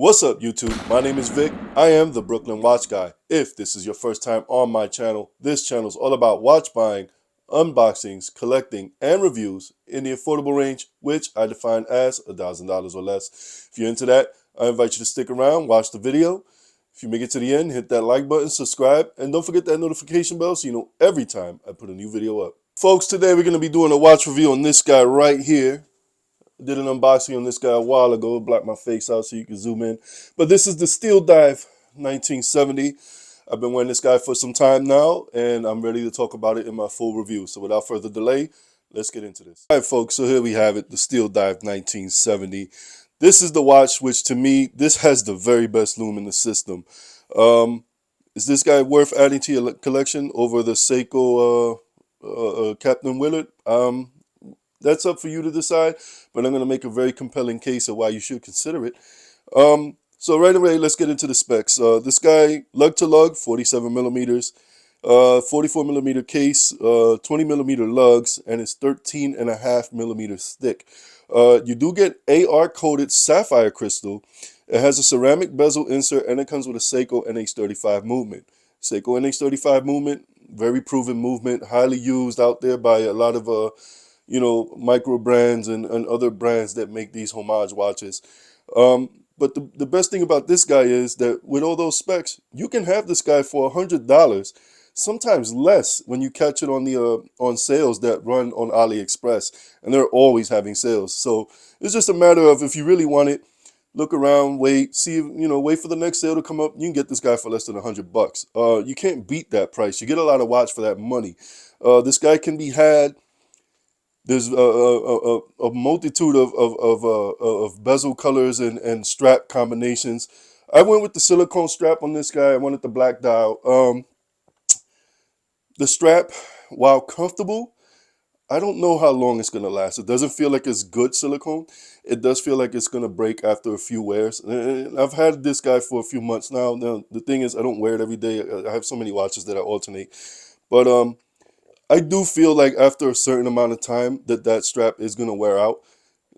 What's up, YouTube? My name is Vic. I am the Brooklyn Watch Guy. If this is your first time on my channel, this channel is all about watch buying, unboxings, collecting, and reviews in the affordable range, which I define as $1,000 or less. If you're into that, I invite you to stick around, watch the video. If you make it to the end, hit that like button, subscribe, and don't forget that notification bell so you know every time I put a new video up. Folks, today we're going to be doing a watch review on this guy right here. Did an unboxing on this guy a while ago. Blocked my face out so you can zoom in. But this is the Steeldive 1970. I've been wearing this guy for some time now, and I'm ready to talk about it in my full review. So without further delay, let's get into this. All right, folks, so here we have it, the Steeldive 1970. This is the watch which, to me, this has the very best lume in the system. Is this guy worth adding to your collection over the Seiko Captain Willard? That's up for you to decide, but I'm going to make a very compelling case of why you should consider it. So right away, let's get into the specs. This guy, lug to lug, 47 millimeters, 44 millimeter case, 20 millimeter lugs, and it's 13.5 millimeters thick. You do get AR coated sapphire crystal. It has a ceramic bezel insert, and it comes with a Seiko NH35 movement. Seiko NH35 movement, very proven movement, highly used out there by a lot of micro brands and other brands that make these homage watches. But the best thing about this guy is that with all those specs, you can have this guy for $100, sometimes less when you catch it on the on sales that run on AliExpress, and they're always having sales. So it's just a matter of, if you really want it, look around, wait, see, wait for the next sale to come up. You can get this guy for less than $100. You can't beat that price. You get a lot of watch for that money. This guy can be had. There's a multitude of bezel colors and strap combinations. I went with the silicone strap on this guy. I wanted the black dial. The strap, while comfortable, I don't know how long it's going to last. It doesn't feel like it's good silicone. It does feel like it's going to break after a few wears. And I've had this guy for a few months now. Now, the thing is, I don't wear it every day. I have so many watches that I alternate. But I do feel like after a certain amount of time that strap is going to wear out.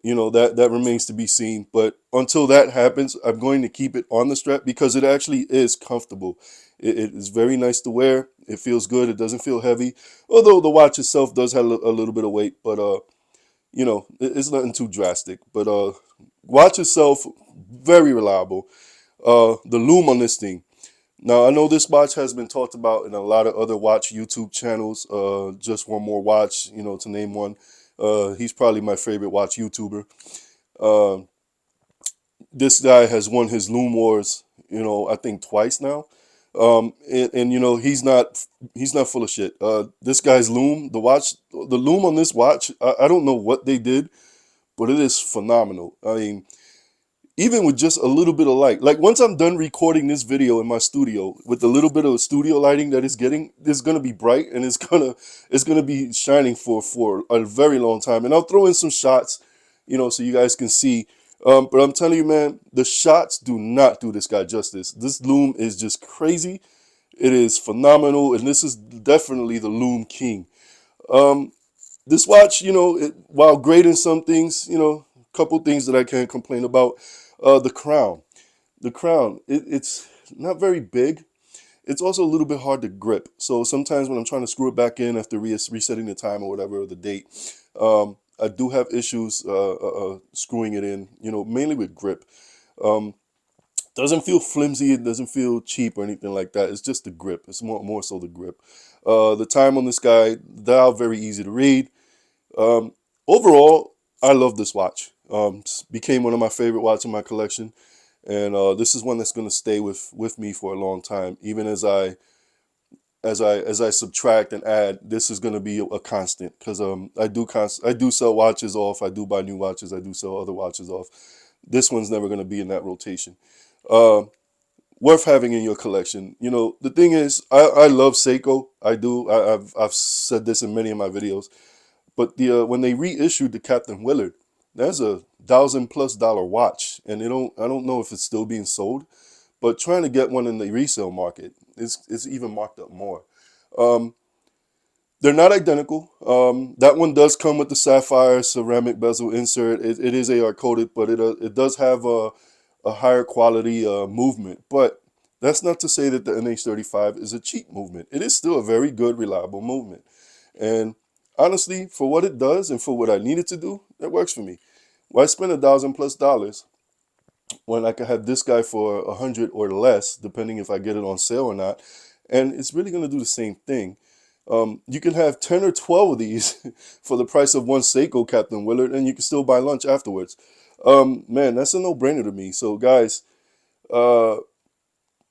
That remains to be seen. But until that happens, I'm going to keep it on the strap because it actually is comfortable. It is very nice to wear. It feels good. It doesn't feel heavy. Although the watch itself does have a little bit of weight. But, it's nothing too drastic. But watch itself, very reliable. The lume on this thing. Now, I know this watch has been talked about in a lot of other watch YouTube channels. Just One More Watch, to name one. He's probably my favorite watch YouTuber. Uh, this guy has won his Lume Wars, I think twice now. And he's not full of shit. This guy's Lume, the Lume on this watch, I don't know what they did, but it is phenomenal. I mean, even with just a little bit of light, like once I'm done recording this video in my studio with a little bit of studio lighting that it's getting, it's gonna be bright and it's gonna be shining for a very long time. And I'll throw in some shots, so you guys can see. But I'm telling you, man, the shots do not do this guy justice. This lume is just crazy. It is phenomenal, and this is definitely the lume king. This watch, while great in some things, a couple things that I can't complain about. The crown. The crown, it's not very big. It's also a little bit hard to grip. So sometimes when I'm trying to screw it back in after resetting the time or whatever, or the date, I do have issues screwing it in, mainly with grip. Um, doesn't feel flimsy. It doesn't feel cheap or anything like that. It's just the grip. It's more so the grip. The time on this guy, dial, very easy to read. Um, Overall, I love this watch. Became one of my favorite watches in my collection, and this is one that's going to stay with me for a long time. Even as I subtract and add, this is going to be a constant because I do sell watches off. I do buy new watches. I do sell other watches off. This one's never going to be in that rotation. Uh, Worth having in your collection. The thing is, I love Seiko. I do. I've said this in many of my videos. But when they reissued the Captain Willard, that's $1,000+ watch, and I don't know if it's still being sold, but trying to get one in the resale market is even marked up more. Um, they're not identical. That one does come with the sapphire ceramic bezel insert. It is AR coated, but it does have a higher quality movement. But that's not to say that the NH35 is a cheap movement. It is still a very good, reliable movement. And honestly, for what it does and for what I needed to do, it works for me. Why spend $1,000+ when I could have this guy for 100 or less, depending if I get it on sale or not? And it's really going to do the same thing. You can have 10 or 12 of these for the price of one Seiko, Captain Willard, and you can still buy lunch afterwards. Man, that's a no-brainer to me. So, guys, uh,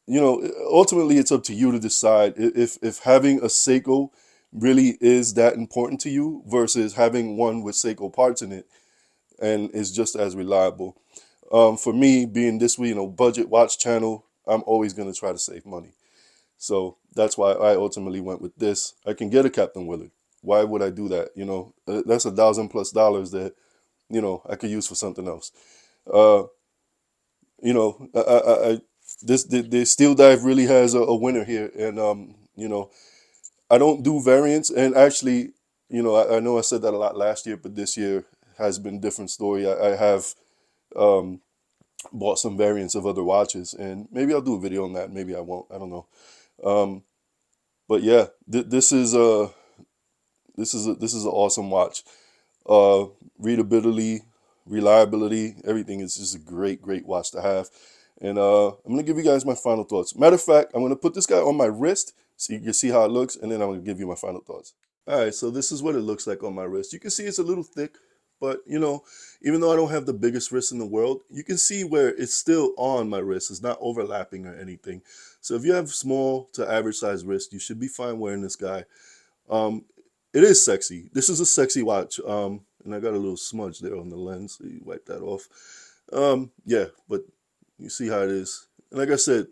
ultimately it's up to you to decide if having a Seiko really is that important to you versus having one with Seiko parts in it and is just as reliable. For me, being this budget watch channel, I'm always going to try to save money. So that's why I ultimately went with this. I can get a Captain Willard. Why would I do that? That's $1,000+ that, I could use for something else. Uh, the Steeldive really has a winner here. And, I don't do variants. And actually, I know I said that a lot last year, but this year has been a different story. I have um, bought some variants of other watches, and maybe I'll do a video on that. Maybe I won't. I don't know. Um, but yeah, this is an awesome watch. Uh, Readability, reliability, everything is just a great watch to have. And I'm gonna give you guys my final thoughts. Matter of fact, I'm gonna put this guy on my wrist so you can see how it looks, and then I'm gonna give you my final thoughts. All right, so this is what it looks like on my wrist. You can see it's a little thick, but even though I don't have the biggest wrist in the world, you can see where it's still on my wrist. It's not overlapping or anything. So if you have small to average size wrist, you should be fine wearing this guy. Um, it is sexy. This is a sexy watch. And I got a little smudge there on the lens, so you wipe that off. Yeah, but you see how it is. And like I said,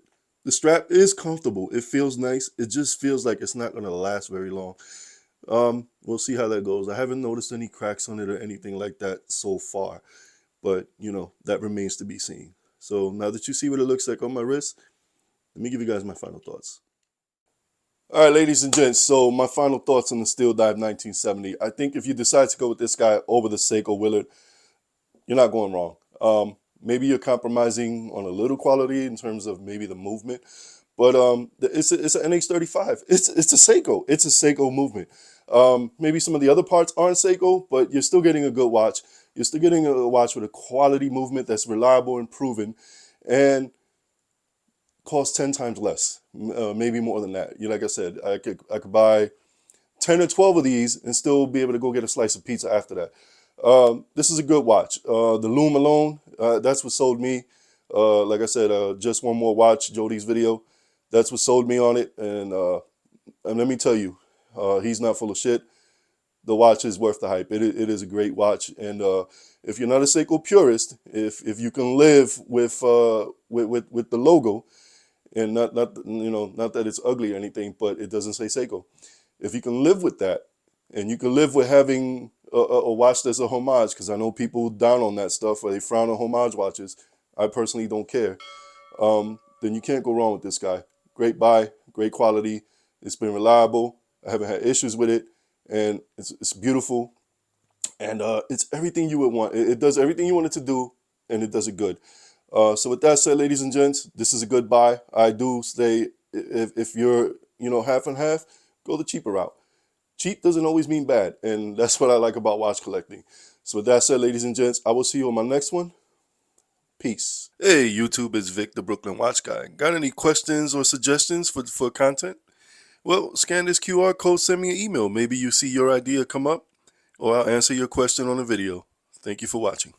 the strap is comfortable. It feels nice. It just feels like it's not going to last very long. We'll see how that goes. I haven't noticed any cracks on it or anything like that so far, but that remains to be seen. So now that you see what it looks like on my wrist, let me give you guys my final thoughts. All right, ladies and gents, so my final thoughts on the Steeldive 1970. I think if you decide to go with this guy over the Seiko Willard, you're not going wrong. Maybe you're compromising on a little quality in terms of maybe the movement, but it's an NH35. It's a Seiko. It's a Seiko movement. Maybe some of the other parts aren't Seiko, but you're still getting a good watch. You're still getting a watch with a quality movement that's reliable and proven, and costs 10 times less, maybe more than that. Like I said, I could buy 10 or 12 of these and still be able to go get a slice of pizza after that. This is a good watch. The Lume alone, that's what sold me. Like I said, just one more watch, Jody's video. That's what sold me on it. And let me tell you, he's not full of shit. The watch is worth the hype. It is a great watch. And if you're not a Seiko purist, if you can live with the logo, and not that it's ugly or anything, but it doesn't say Seiko. If you can live with that, and you can live with having a watch that's a homage, because I know people down on that stuff or they frown on homage watches. I personally don't care. Then you can't go wrong with this guy. Great buy, great quality. It's been reliable. I haven't had issues with it, and it's beautiful, and it's everything you would want. It does everything you want it to do, and it does it good. So with that said, ladies and gents, this is a good buy. I do say if you're half and half, go the cheaper route. Cheap doesn't always mean bad, and that's what I like about watch collecting. So with that said, ladies and gents, I will see you on my next one. Peace. Hey YouTube, it's Vic, the Brooklyn Watch Guy. Got any questions or suggestions for content? Well, scan this QR code, send me an email. Maybe you see your idea come up, or I'll answer your question on a video. Thank you for watching.